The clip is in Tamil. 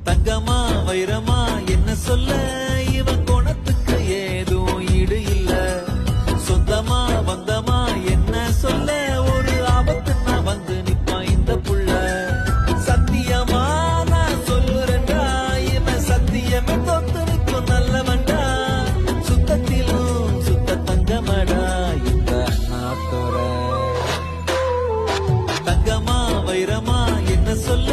தங்கமா வைரமா என்ன சொல்ல இவன் குணத்துக்கு ஏதும் ஈடு இல்ல. சொந்தமா வந்தமா என்ன சொல்ல ஒரு ஆபத்துன்னா வந்து நிப்பான் இந்த புள்ள. சத்தியமா நான் சொல்லுறேன்டா இவன் சத்தியமே தொத்து நிற்கும் நல்லவன்டா. சுத்தத்திலும் சுத்த தங்கமடா இந்த நாட்டோட. தங்கமா வைரமா என்ன சொல்ல